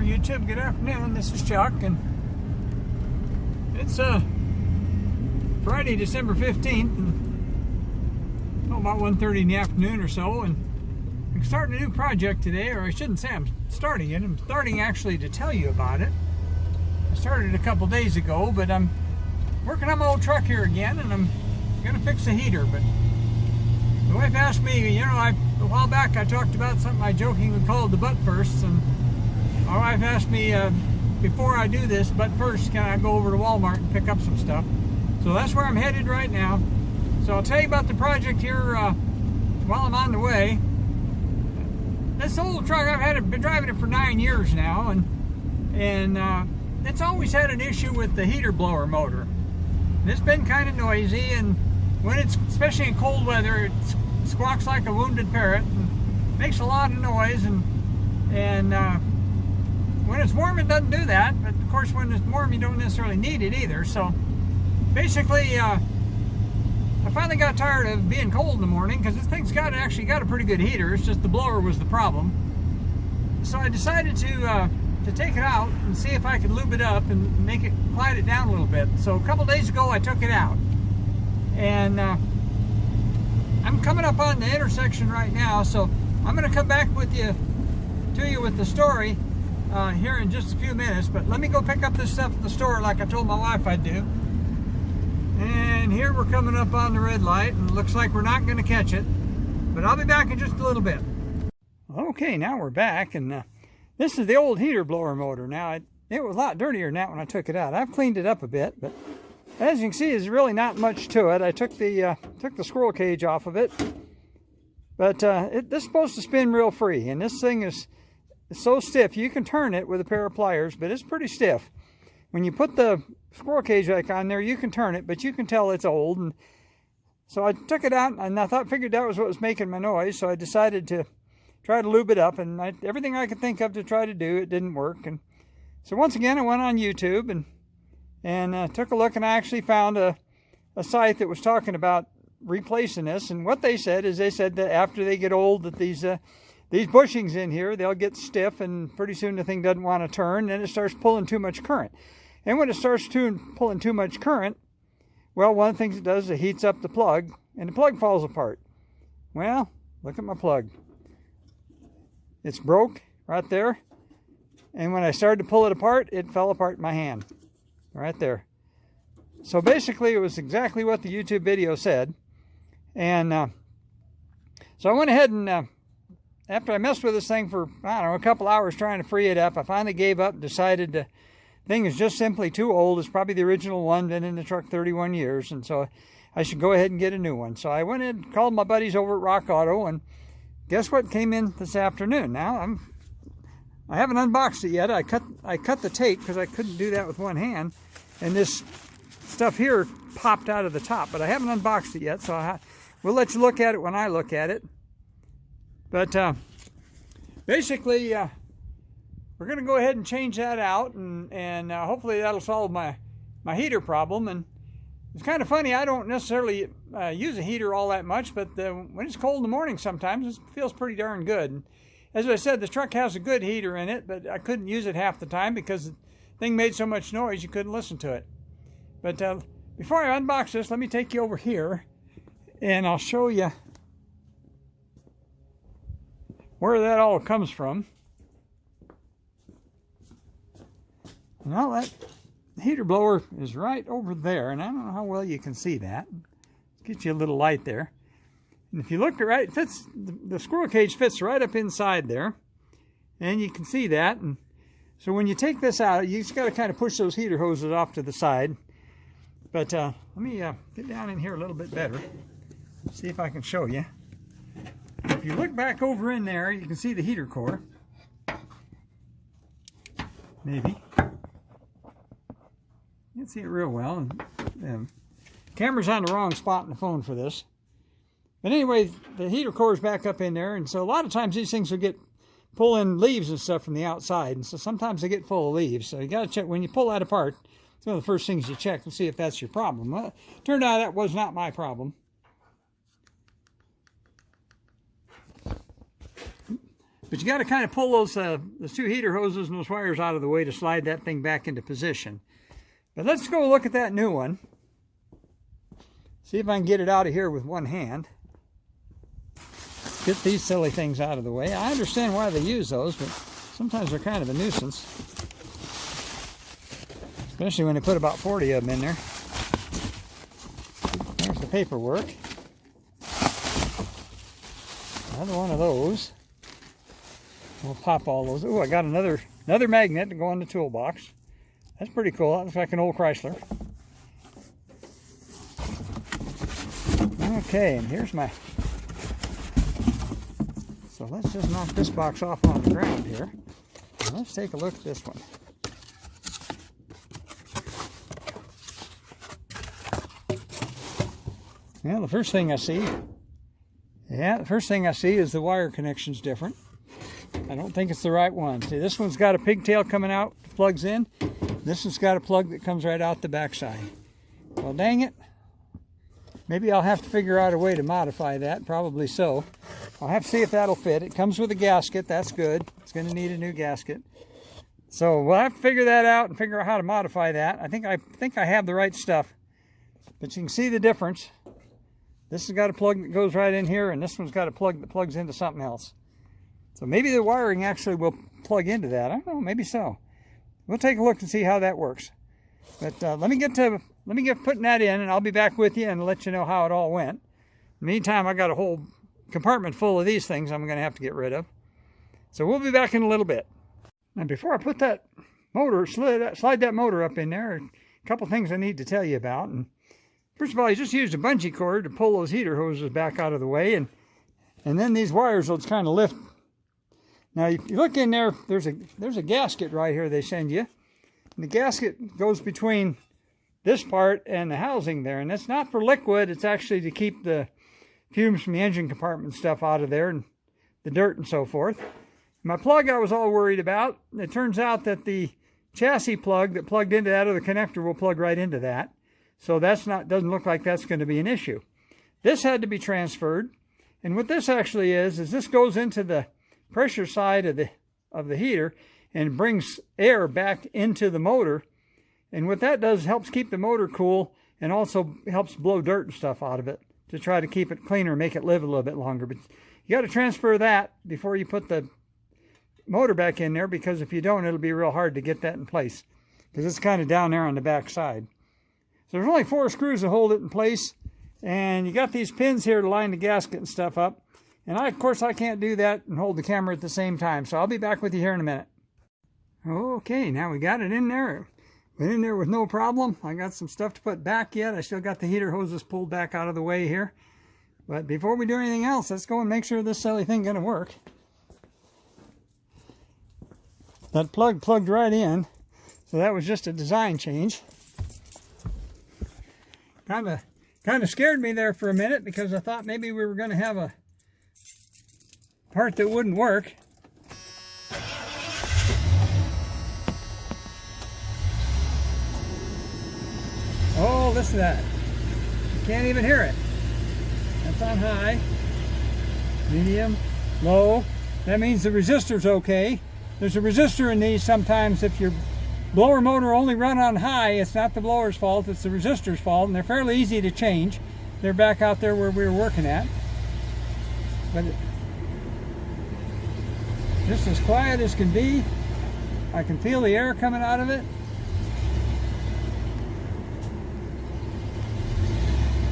YouTube. Good afternoon. This is Chuck, and it's Friday, December 15th, and about 1:30 in the afternoon or so, and I'm starting a new project today, or I shouldn't say I'm starting it. I'm starting actually to tell you about it. I started a couple days ago, but I'm working on my old truck here again, and I'm gonna fix the heater. But the wife asked me, a while back I talked about something I jokingly called the butt firsts, and my wife asked me, before I do this, but first, can I go over to Walmart and pick up some stuff? So that's where I'm headed right now. So I'll tell you about the project here while I'm on the way. This old truck, been driving it for 9 years now, and it's always had an issue with the heater blower motor. And it's been kind of noisy, and when it's, especially in cold weather, it squawks like a wounded parrot and makes a lot of noise, and when it's warm it doesn't do that, but of course when it's warm you don't necessarily need it either. So basically I finally got tired of being cold in the morning, because this thing's actually got a pretty good heater. It's just the blower was the problem. So I decided to take it out and see if I could lube it up and quiet it down a little bit. So a couple days ago I took it out, and I'm coming up on the intersection right now, so I'm going to come back to you with the story here in just a few minutes. But let me go pick up this stuff at the store like I told my wife I'd do. And here we're coming up on the red light, and it looks like we're not going to catch it, but I'll be back in just a little bit. Okay, now we're back, and this is the old heater blower motor. Now it was a lot dirtier than that when I took it out. I've cleaned it up a bit, but as you can see, there's really not much to it. I took the squirrel cage off of it, but this is supposed to spin real free, and this thing is so stiff. You can turn it with a pair of pliers, but it's pretty stiff. When you put the squirrel cage back on there, you can turn it, but you can tell it's old. And so I took it out, and I figured that was what was making my noise, so I decided to try to lube it up, and everything I could think of to try to do, it didn't work. And so once again I went on YouTube and took a look, and I actually found a site that was talking about replacing this. And what they said is, that after they get old, that these bushings in here, they'll get stiff, and pretty soon the thing doesn't want to turn, and it starts pulling too much current. And when it starts pulling too much current, well, one of the things it does is it heats up the plug, and the plug falls apart. Well, look at my plug. It's broke right there. And when I started to pull it apart, it fell apart in my hand. Right there. So basically, it was exactly what the YouTube video said. And so I went ahead and after I messed with this thing for, a couple hours trying to free it up, I finally gave up and decided the thing is just simply too old. It's probably the original one, been in the truck 31 years, and so I should go ahead and get a new one. So I went in and called my buddies over at Rock Auto, and guess what came in this afternoon? Now, I haven't unboxed it yet. I cut the tape because I couldn't do that with one hand, and this stuff here popped out of the top, but I haven't unboxed it yet, so we'll let you look at it when I look at it. But basically, we're going to go ahead and change that out, and hopefully that'll solve my heater problem. And it's kind of funny, I don't necessarily use a heater all that much, but when it's cold in the morning sometimes, it feels pretty darn good. And as I said, the truck has a good heater in it, but I couldn't use it half the time because the thing made so much noise you couldn't listen to it. But before I unbox this, let me take you over here, and I'll show you where that all comes from. Well, that heater blower is right over there, and I don't know how well you can see that. Get you a little light there. And if you look right, it fits, the squirrel cage fits right up inside there, and you can see that. And so when you take this out, you just got to kind of push those heater hoses off to the side. But let me get down in here a little bit better, see if I can show you. If you look back over in there, you can see the heater core. Maybe. You can see it real well. And camera's on the wrong spot in the phone for this. But anyway, the heater core is back up in there, and so a lot of times these things will pull in leaves and stuff from the outside, and so sometimes they get full of leaves. So you got to check when you pull that apart. It's one of the first things you check to see if that's your problem. Well, it turned out that was not my problem. But you got to kind of pull those 2 heater hoses and those wires out of the way to slide that thing back into position. But let's go look at that new one. See if I can get it out of here with one hand. Get these silly things out of the way. I understand why they use those, but sometimes they're kind of a nuisance. Especially when they put about 40 of them in there. There's the paperwork. Another one of those. We'll pop all those. Oh, I got another magnet to go in the toolbox. That's pretty cool. That looks like an old Chrysler. Okay, and here's my... So let's just knock this box off on the ground here. And let's take a look at this one. Well, the first thing I see is the wire connection's different. I don't think it's the right one. See, this one's got a pigtail coming out, plugs in. This one's got a plug that comes right out the backside. Well, dang it. Maybe I'll have to figure out a way to modify that, probably so. I'll have to see if that'll fit. It comes with a gasket, that's good. It's going to need a new gasket. So we'll have to figure that out and figure out how to modify that. I think I have the right stuff. But you can see the difference. This has got a plug that goes right in here, and this one's got a plug that plugs into something else. So maybe the wiring actually will plug into that. I don't know, maybe so. We'll take a look and see how that works. But let me get putting that in, and I'll be back with you and let you know how it all went. In the meantime, I got a whole compartment full of these things I'm going to have to get rid of. So we'll be back in a little bit. Now, before I put that motor, slide that motor up in there, a couple things I need to tell you about. And first of all, you just used a bungee cord to pull those heater hoses back out of the way, and then these wires will just kind of lift. Now, if you look in there, there's a gasket right here they send you. And the gasket goes between this part and the housing there. And it's not for liquid. It's actually to keep the fumes from the engine compartment stuff out of there and the dirt and so forth. My plug I was all worried about. It turns out that the chassis plug that plugged into that other connector will plug right into that. So doesn't look like that's going to be an issue. This had to be transferred. And what this actually is this goes into the pressure side of the heater and brings air back into the motor. And what that does helps keep the motor cool and also helps blow dirt and stuff out of it to try to keep it cleaner and make it live a little bit longer. But you got to transfer that before you put the motor back in there, because if you don't, it'll be real hard to get that in place because it's kind of down there on the back side. So there's only 4 screws to hold it in place, and you got these pins here to line the gasket and stuff up. And of course, I can't do that and hold the camera at the same time, so I'll be back with you here in a minute. Okay, now we got it in there. Went in there with no problem. I got some stuff to put back yet. I still got the heater hoses pulled back out of the way here. But before we do anything else, let's go and make sure this silly thing gonna work. That plug plugged right in, so that was just a design change. Kind of scared me there for a minute because I thought maybe we were going to have a part that wouldn't work. Oh, listen to that. You can't even hear it. That's on high, medium, low. That means the resistor's okay. There's a resistor in these sometimes. If your blower motor only run on high, it's not the blower's fault, it's the resistor's fault, and they're fairly easy to change. They're back out there where we were working at. But just as quiet as can be. I can feel the air coming out of it.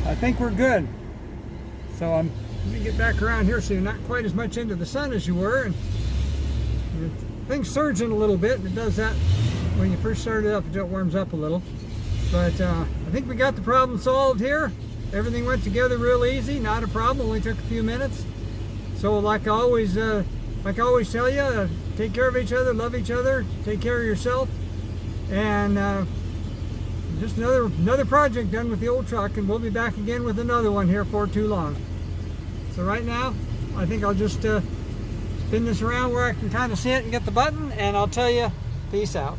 I think we're good. So let me get back around here so you're not quite as much into the sun as you were. And things surging a little bit, and it does that when you first start it up until it warms up a little. But I think we got the problem solved here. Everything went together real easy, not a problem, only took a few minutes. So like I always tell you, take care of each other, love each other, take care of yourself. And just another project done with the old truck, and we'll be back again with another one here for too long. So right now, I think I'll just spin this around where I can kind of see it and get the button, and I'll tell you, peace out.